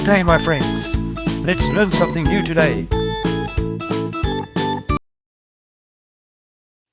day, my friends. Let's learn something new today.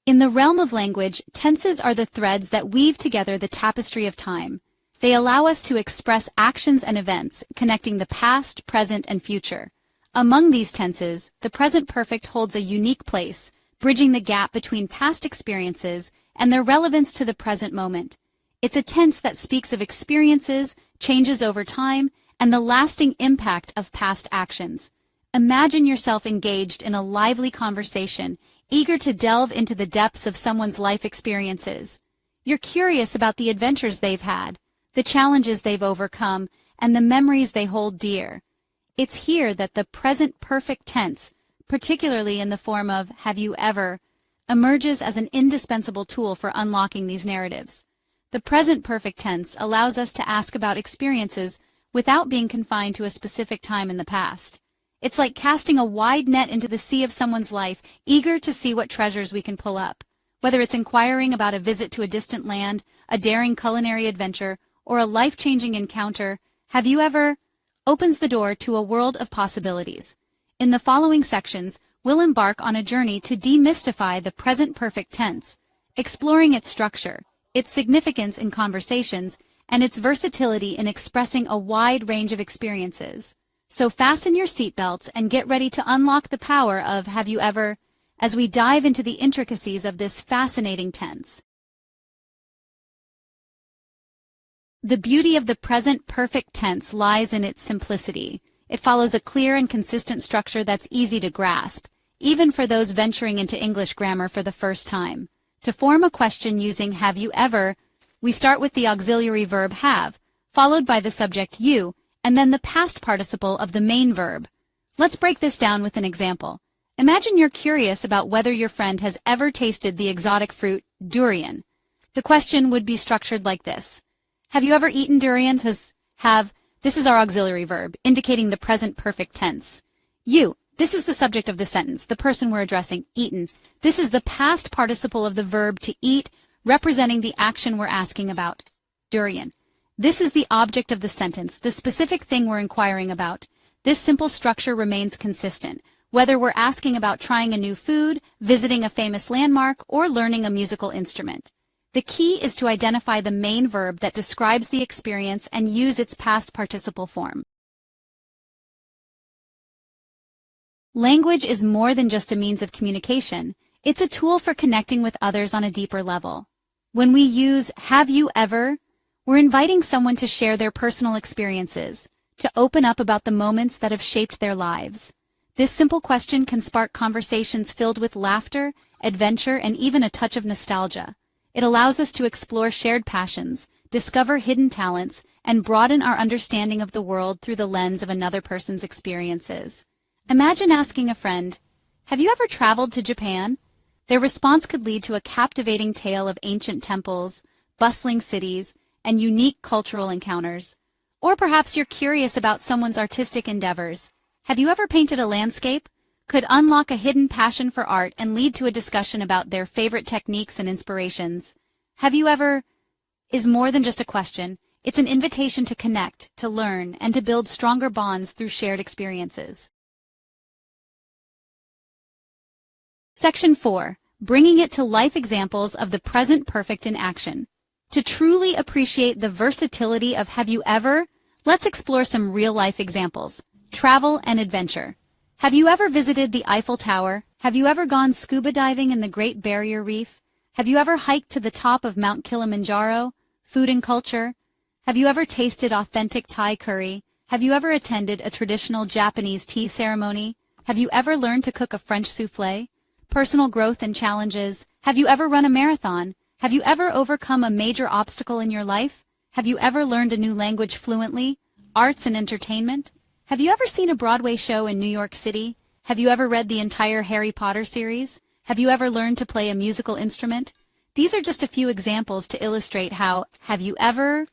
In the realm of language, tenses are the threads that weave together the tapestry of time. They allow us to express actions and events, connecting the past, present, and future. Among these tenses, the present perfect holds a unique place, bridging the gap between past experiences and their relevance to the present moment. It's a tense that speaks of experiences, changes over time, and the lasting impact of past actions. Imagine yourself engaged in a lively conversation, eager to delve into the depths of someone's life experiences. You're curious about the adventures they've had, the challenges they've overcome, and the memories they hold dear. It's here that the present perfect tense, particularly in the form of have you ever, emerges as an indispensable tool for unlocking these narratives. The present perfect tense allows us to ask about experiences without being confined to a specific time in the past. It's like casting a wide net into the sea of someone's life, eager to see what treasures we can pull up. Whether it's inquiring about a visit to a distant land, a daring culinary adventure, or a life-changing encounter, have you ever opens the door to a world of possibilities. In the following sections, we'll embark on a journey to demystify the present perfect tense, exploring its structure, its significance in conversations, and its versatility in expressing a wide range of experiences. So fasten your seatbelts and get ready to unlock the power of have you ever as we dive into the intricacies of this fascinating tense. The beauty of the present perfect tense lies in its simplicity. It follows a clear and consistent structure that's easy to grasp, even for those venturing into English grammar for the first time. To form a question using have you ever, we start with the auxiliary verb have, followed by the subject you, and then the past participle of the main verb. Let's break this down with an example. Imagine you're curious about whether your friend has ever tasted the exotic fruit durian. The question would be structured like this. Have you ever eaten durian? This is our auxiliary verb, indicating the present perfect tense. You, this is the subject of the sentence, the person we're addressing, eaten. This is the past participle of the verb to eat, representing the action we're asking about, durian. This is the object of the sentence, the specific thing we're inquiring about. This simple structure remains consistent, whether we're asking about trying a new food, visiting a famous landmark, or learning a musical instrument. The key is to identify the main verb that describes the experience and use its past participle form. Language is more than just a means of communication. It's a tool for connecting with others on a deeper level. When we use have you ever, we're inviting someone to share their personal experiences, to open up about the moments that have shaped their lives. This simple question can spark conversations filled with laughter, adventure, and even a touch of nostalgia. It allows us to explore shared passions, discover hidden talents, and broaden our understanding of the world through the lens of another person's experiences. Imagine asking a friend, have you ever traveled to Japan? Their response could lead to a captivating tale of ancient temples, bustling cities, and unique cultural encounters. Or perhaps you're curious about someone's artistic endeavors. Have you ever painted a landscape? Could unlock a hidden passion for art and lead to a discussion about their favorite techniques and inspirations. Have you ever is more than just a question. It's an invitation to connect, to learn, and to build stronger bonds through shared experiences. Section 4. Bringing it to life examples of the present perfect in action. To truly appreciate the versatility of have you ever, let's explore some real-life examples. Travel and adventure. Have you ever visited the Eiffel Tower? Have you ever gone scuba diving in the Great Barrier Reef? Have you ever hiked to the top of Mount Kilimanjaro? Food and culture. Have you ever tasted authentic Thai curry? Have you ever attended a traditional Japanese tea ceremony? Have you ever learned to cook a French soufflé? Personal growth and challenges. Have you ever run a marathon? Have you ever overcome a major obstacle in your life? Have you ever learned a new language fluently? Arts and entertainment. Have you ever seen a Broadway show in New York City? Have you ever read the entire Harry Potter series? Have you ever learned to play a musical instrument? These are just a few examples to illustrate how have you ever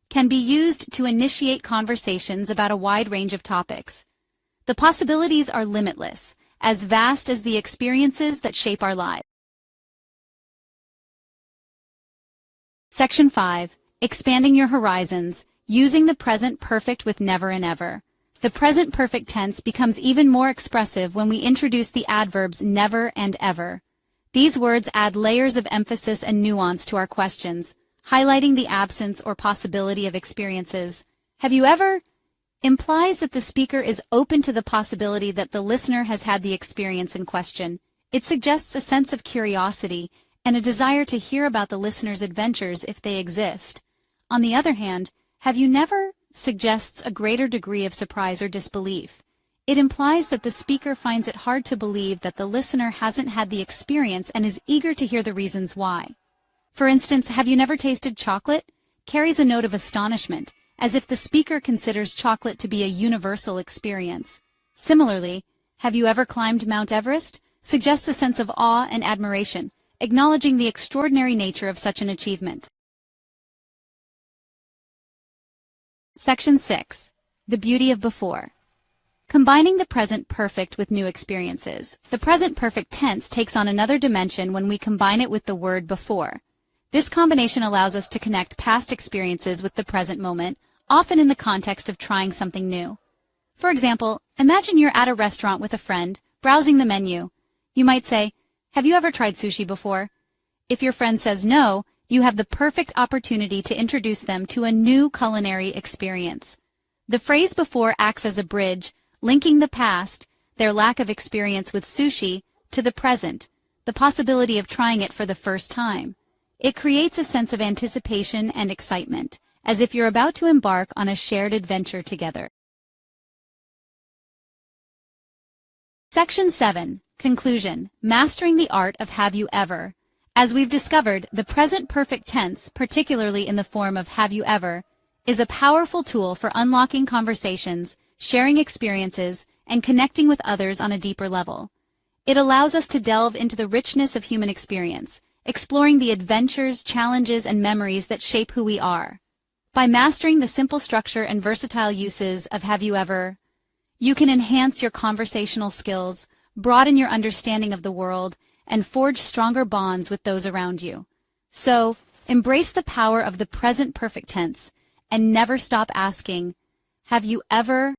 can be used to initiate conversations about a wide range of topics. The possibilities are limitless, as vast as the experiences that shape our lives. Section 5. Expanding your horizons, using the present perfect with never and ever. The present perfect tense becomes even more expressive when we introduce the adverbs never and ever. These words add layers of emphasis and nuance to our questions, highlighting the absence or possibility of experiences. Have you ever? Implies that the speaker is open to the possibility that the listener has had the experience in question. It suggests a sense of curiosity and a desire to hear about the listener's adventures if they exist. On the other hand, have you never suggests a greater degree of surprise or disbelief. It implies that the speaker finds it hard to believe that the listener hasn't had the experience and is eager to hear the reasons why. For instance, have you never tasted chocolate? Carries a note of astonishment, as if the speaker considers chocolate to be a universal experience. Similarly, have you ever climbed Mount Everest? Suggests a sense of awe and admiration, acknowledging the extraordinary nature of such an achievement. Section 6. The beauty of before. Combining the present perfect with new experiences. The present perfect tense takes on another dimension when we combine it with the word before. This combination allows us to connect past experiences with the present moment, often in the context of trying something new. For example, imagine you're at a restaurant with a friend, browsing the menu. You might say, "Have you ever tried sushi before?" If your friend says no, you have the perfect opportunity to introduce them to a new culinary experience. The phrase before acts as a bridge, linking the past, their lack of experience with sushi, to the present, the possibility of trying it for the first time. It creates a sense of anticipation and excitement, as if you're about to embark on a shared adventure together. Section 7. Conclusion. Mastering the art of have you ever. As we've discovered, the present perfect tense, particularly in the form of have you ever, is a powerful tool for unlocking conversations, sharing experiences, and connecting with others on a deeper level. It allows us to delve into the richness of human experience, exploring the adventures, challenges, and memories that shape who we are. By mastering the simple structure and versatile uses of have you ever, you can enhance your conversational skills, broaden your understanding of the world, and forge stronger bonds with those around you. So, embrace the power of the present perfect tense and never stop asking, have you ever